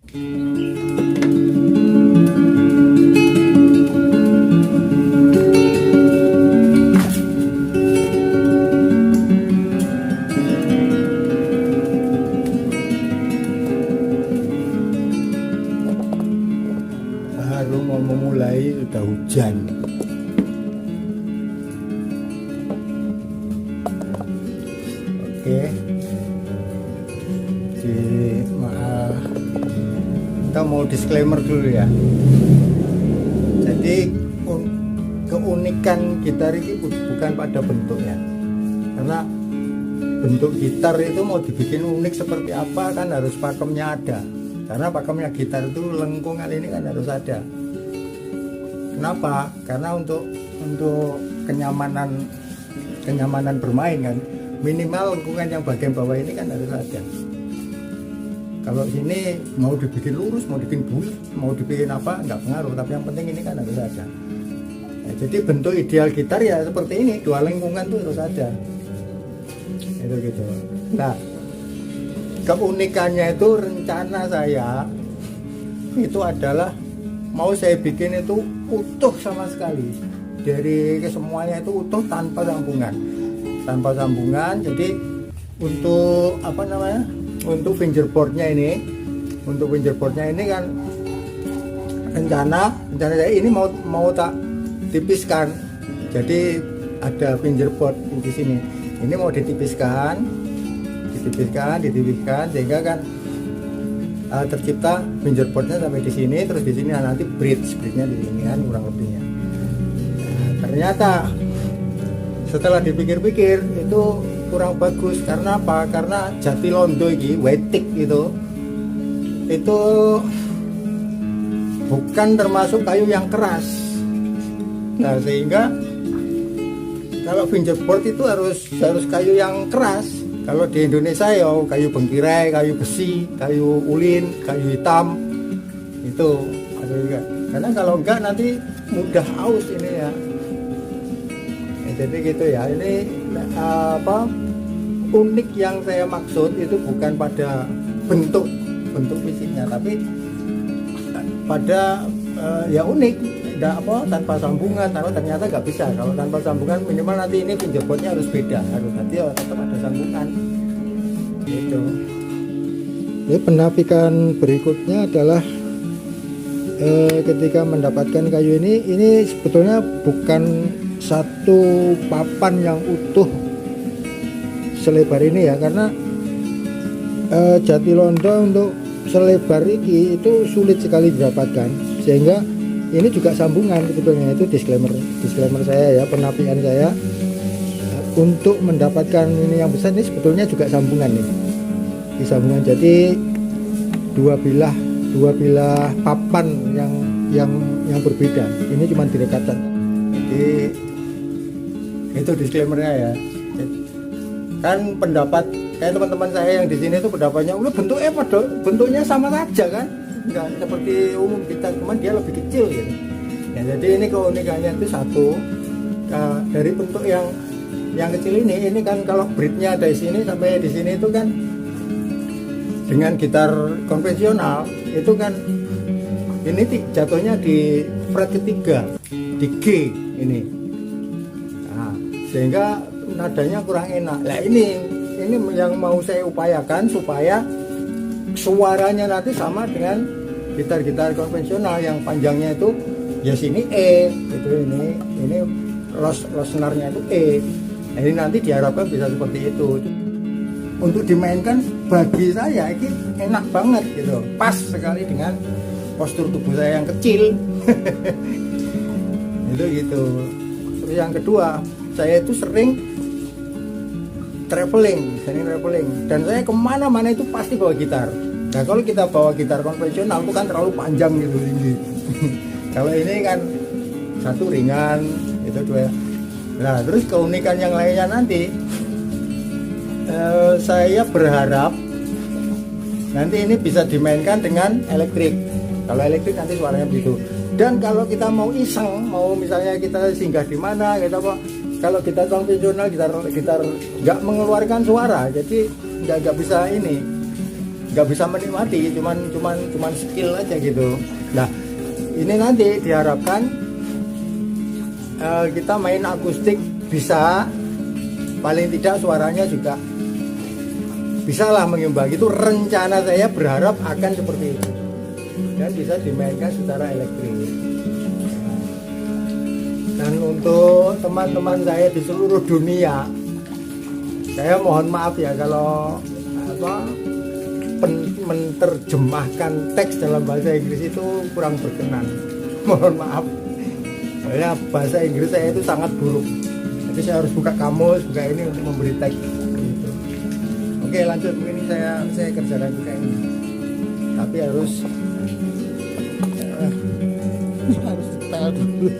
Baru mau memulai sudah hujan. Oke, maaf, kita mau disclaimer dulu ya. Jadi keunikan gitar ini bukan pada bentuknya, karena bentuk gitar itu mau dibikin unik seperti apa kan harus pakemnya ada. Karena pakemnya gitar itu lengkungan ini kan harus ada. Kenapa? Karena untuk kenyamanan bermain kan, minimal lengkungan yang bagian bawah ini kan harus ada. Kalau sini mau dibikin lurus, mau dibikin bulat, mau dibikin apa, nggak pengaruh. Tapi yang penting ini kan harus ada. Nah, jadi bentuk ideal gitar ya seperti ini, dua lengkungan tuh harus ada. Itu gitu. Nah, keunikannya itu rencana saya itu adalah mau saya bikin itu utuh sama sekali, dari semuanya itu utuh tanpa sambungan. Jadi untuk apa namanya, untuk fingerboardnya ini kan rencana saya ini mau tak tipiskan. Jadi ada fingerboard di sini, ini mau ditipiskan sehingga kan tercipta fingerboardnya sampai di sini, terus di sini nanti bridge-nya di sini kan kurang lebihnya. Nah, ternyata setelah dipikir-pikir itu kurang bagus. Karena apa? Karena Jatilondo ini wetik itu bukan termasuk kayu yang keras. Nah, sehingga kalau fingerboard itu harus kayu yang keras. Kalau di Indonesia ya kayu bengkirai, kayu besi, kayu ulin, kayu hitam itu ada juga. Karena kalau enggak nanti mudah aus ini ya. Jadi gitu ya. Ini unik yang saya maksud itu bukan pada bentuk fisiknya, tapi pada ya unik. Tanpa sambungan, ternyata nggak bisa. Kalau tanpa sambungan minimal nanti ini fingerboardnya harus beda, harus nanti tetap ada sambungan gitu. Ini penapikan berikutnya adalah ketika mendapatkan kayu ini sebetulnya bukan satu papan yang utuh selebar ini ya, karena Jatilondo untuk selebar ini itu sulit sekali didapatkan, sehingga ini juga sambungan sebetulnya. Itu disclaimer saya ya, penapikan saya untuk mendapatkan ini yang besar ini sebetulnya juga sambungan nih, di sambungan. Jadi dua bilah papan yang berbeda, ini cuma direkatkan. Jadi itu disclaimernya ya. Kan pendapat kayak teman-teman saya yang di sini itu pendapatnya udah bentuknya sama saja kan, nggak seperti umum kita, cuman dia lebih kecil gitu ya. Jadi ini keunikannya itu satu, dari bentuk yang kecil ini kan kalau bridge-nya dari sini sampai di sini itu kan dengan gitar konvensional itu kan ini jatuhnya di fret ketiga, di G ini. Nah, sehingga nadanya kurang enak. Nah ini yang mau saya upayakan supaya suaranya nanti sama dengan gitar-gitar konvensional yang panjangnya itu ya sini E itu, ini losnernya itu E. Nah, ini nanti diharapkan bisa seperti itu. Untuk dimainkan bagi saya ini enak banget gitu, pas sekali dengan postur tubuh saya yang kecil. Itu gitu. Terus yang kedua, saya itu sering traveling, dan saya kemana-mana itu pasti bawa gitar. Nah kalau kita bawa gitar konvensional itu kan terlalu panjang gitu tinggi. Kalau ini kan satu ringan, itu dua. Nah terus keunikan yang lainnya nanti, saya berharap nanti ini bisa dimainkan dengan elektrik. Kalau elektrik nanti suaranya begitu. Dan kalau kita mau iseng, mau misalnya kita singgah di mana, kita kalau gitar konvensional, gitar nggak mengeluarkan suara, jadi nggak bisa ini, nggak bisa menikmati, cuman skill aja gitu. Nah ini nanti diharapkan kita main akustik bisa, paling tidak suaranya juga bisa lah mengimbangi. Itu rencana saya, berharap akan seperti itu dan bisa dimainkan secara elektrik. Dan untuk teman-teman saya di seluruh dunia, saya mohon maaf ya kalau menerjemahkan teks dalam bahasa Inggris itu kurang berkenan. Mohon maaf, saya bahasa Inggris saya itu sangat buruk, jadi saya harus buka kamus, buka ini untuk memberi teks gitu. Oke lanjut, mungkin saya kerjakan juga ini, tapi harus setel dulu.